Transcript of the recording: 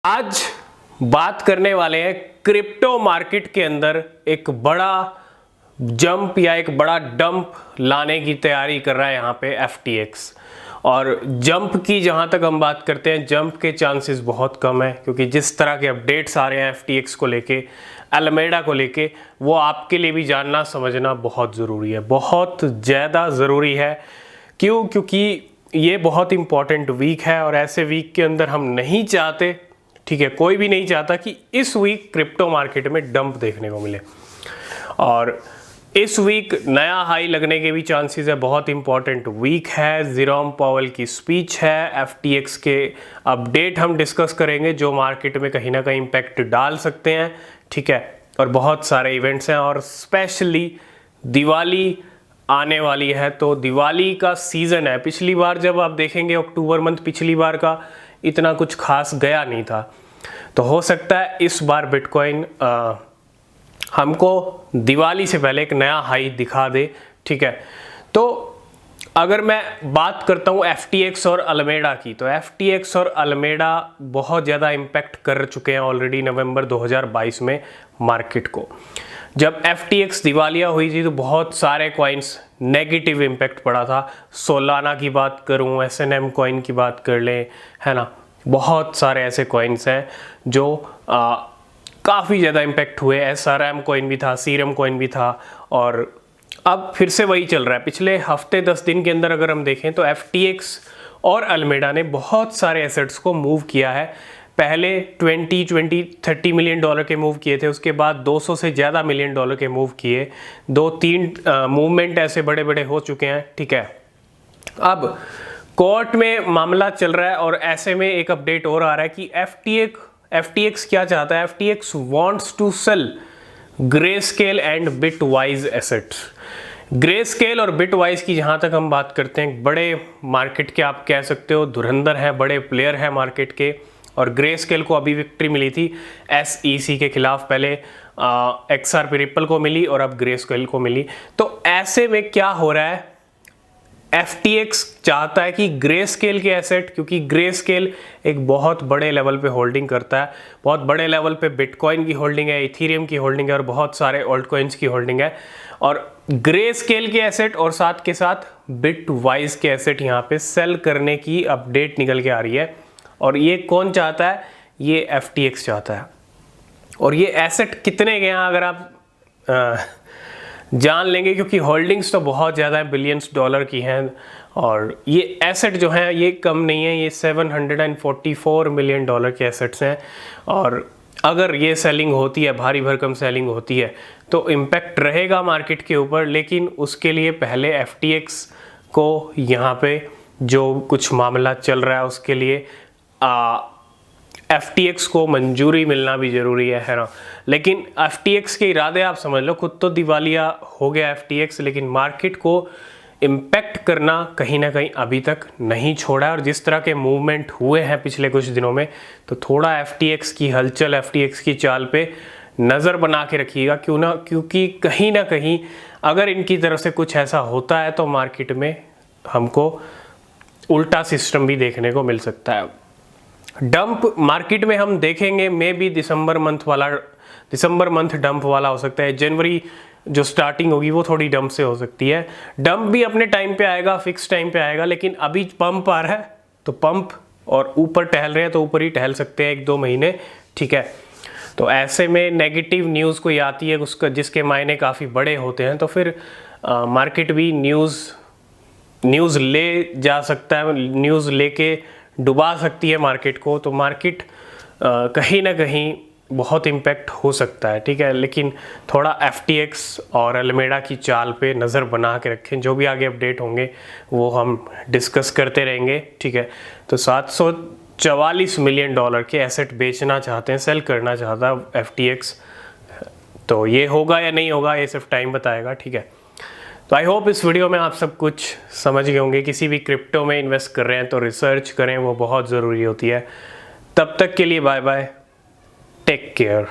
आज बात करने वाले हैं क्रिप्टो मार्केट के अंदर एक बड़ा जंप या एक बड़ा डंप लाने की तैयारी कर रहा है यहाँ पे FTX। और जंप की जहाँ तक हम बात करते हैं, जंप के चांसेस बहुत कम है, क्योंकि जिस तरह के अपडेट्स आ रहे हैं FTX को लेके, एलमेडा को लेके, वो आपके लिए भी जानना समझना बहुत ज़रूरी है, बहुत ज़्यादा ज़रूरी है। क्यों? क्योंकि ये बहुत इंपॉर्टेंट वीक है और ऐसे वीक के अंदर हम नहीं चाहते, ठीक है, कोई भी नहीं चाहता कि इस वीक क्रिप्टो मार्केट में डंप देखने को मिले। और इस वीक नया हाई लगने के भी चांसेस है, बहुत इंपॉर्टेंट वीक है। जेरोम पावेल की स्पीच है, FTX के अपडेट हम डिस्कस करेंगे जो मार्केट में कहीं ना कहीं इम्पैक्ट डाल सकते हैं, ठीक है। और बहुत सारे इवेंट्स हैं और स्पेशली दिवाली आने वाली है, तो दिवाली का सीज़न है। पिछली बार जब आप देखेंगे अक्टूबर मंथ पिछली बार का इतना कुछ खास गया नहीं था, तो हो सकता है इस बार बिटकॉइन हमको दिवाली से पहले एक नया हाई दिखा दे, ठीक है। तो अगर मैं बात करता हूँ FTX और अल्मेडा की, तो FTX और अल्मेडा बहुत ज़्यादा इम्पैक्ट कर चुके हैं ऑलरेडी नवंबर 2022 में मार्केट को। जब FTX दिवालिया हुई थी तो बहुत सारे कॉइन्स नेगेटिव इम्पैक्ट पड़ा था। सोलाना की बात करूं, SNM कॉइन की बात कर लें, है ना, बहुत सारे ऐसे कॉइन्स हैं जो काफ़ी ज़्यादा इम्पैक्ट हुए। SRM कॉइन भी था, सीरम कॉइन भी था, और अब फिर से वही चल रहा है। पिछले हफ्ते 10 दिन के अंदर अगर हम देखें तो FTX और अल्मेडा ने बहुत सारे एसेट्स को मूव किया है। पहले 20-30 मिलियन डॉलर के मूव किए थे, उसके बाद 200 से ज़्यादा मिलियन डॉलर के मूव किए। 2-3 मूवमेंट ऐसे बड़े बड़े हो चुके हैं, ठीक है। अब कोर्ट में मामला चल रहा है और ऐसे में एक अपडेट और आ रहा है कि FTX क्या चाहता है। FTX wants to sell Grayscale and Bitwise assets। Grayscale और Bitwise की जहाँ तक हम बात करते हैं, बड़े मार्केट के आप कह सकते हो धुरंधर हैं, बड़े प्लेयर हैं मार्केट के। और Grayscale को अभी विक्ट्री मिली थी SEC के खिलाफ, पहले XRP रिपल को मिली और अब Grayscale को मिली। तो ऐसे में क्या हो रहा है, FTX चाहता है कि Grayscale के एसेट, क्योंकि Grayscale एक बहुत बड़े लेवल पे होल्डिंग करता है, बहुत बड़े लेवल पे बिटकॉइन की होल्डिंग है, इथीरियम की होल्डिंग है और बहुत सारे ऑल्ट कॉइन्स की होल्डिंग है। और Grayscale के एसेट और साथ के साथ Bitwise के एसेट यहाँ पे सेल करने की अपडेट निकल के आ रही है। और ये कौन चाहता है? ये FTX चाहता है। और ये एसेट कितने के हैं अगर आप जान लेंगे, क्योंकि होल्डिंग्स तो बहुत ज़्यादा है, बिलियंस डॉलर की हैं। और ये एसेट जो हैं ये कम नहीं है, ये 744 मिलियन डॉलर के एसेट्स हैं। और अगर ये सेलिंग होती है, भारी भरकम सेलिंग होती है, तो इम्पैक्ट रहेगा मार्केट के ऊपर। लेकिन उसके लिए पहले FTX को यहाँ पे जो कुछ मामला चल रहा है उसके लिए FTX को मंजूरी मिलना भी ज़रूरी है ना। लेकिन FTX के इरादे आप समझ लो, खुद तो दिवालिया हो गया FTX, लेकिन मार्केट को इम्पैक्ट करना कहीं ना कहीं अभी तक नहीं छोड़ा है। और जिस तरह के मूवमेंट हुए हैं पिछले कुछ दिनों में, तो थोड़ा FTX की हलचल, FTX की चाल पे नज़र बना के रखिएगा। क्यों ना, क्योंकि कहीं ना कहीं अगर इनकी तरफ से कुछ ऐसा होता है तो मार्केट में हमको उल्टा सिस्टम भी देखने को मिल सकता है। डंप मार्केट में हम देखेंगे, may be December month dump वाला हो सकता है। जनवरी जो स्टार्टिंग होगी वो थोड़ी डंप से हो सकती है। डंप भी अपने टाइम पे आएगा, फिक्स टाइम पे आएगा। लेकिन अभी पंप आ रहा है तो पंप, और ऊपर टहल रहे हैं तो ऊपर ही टहल सकते हैं 1-2 महीने, ठीक है। तो ऐसे में नेगेटिव न्यूज़ कोई आती है उसका, जिसके मायने काफ़ी बड़े होते हैं, तो फिर मार्केट भी न्यूज़ ले जा सकता है, न्यूज़ लेके डुबा सकती है मार्केट को। तो मार्केट कहीं ना कहीं बहुत इम्पैक्ट हो सकता है, ठीक है। लेकिन थोड़ा FTX और अल्मेडा की चाल पे नज़र बना के रखें, जो भी आगे अपडेट होंगे वो हम डिस्कस करते रहेंगे, ठीक है। तो 744 मिलियन डॉलर के एसेट बेचना चाहते हैं, सेल करना चाहता है FTX। तो ये होगा या नहीं होगा, ये सिर्फ टाइम बताएगा, ठीक है। तो आई होप इस वीडियो में आप सब कुछ समझ गए होंगे। किसी भी क्रिप्टो में इन्वेस्ट कर रहे हैं तो रिसर्च करें, वो बहुत ज़रूरी होती है। तब तक के लिए बाय बाय, टेक केयर।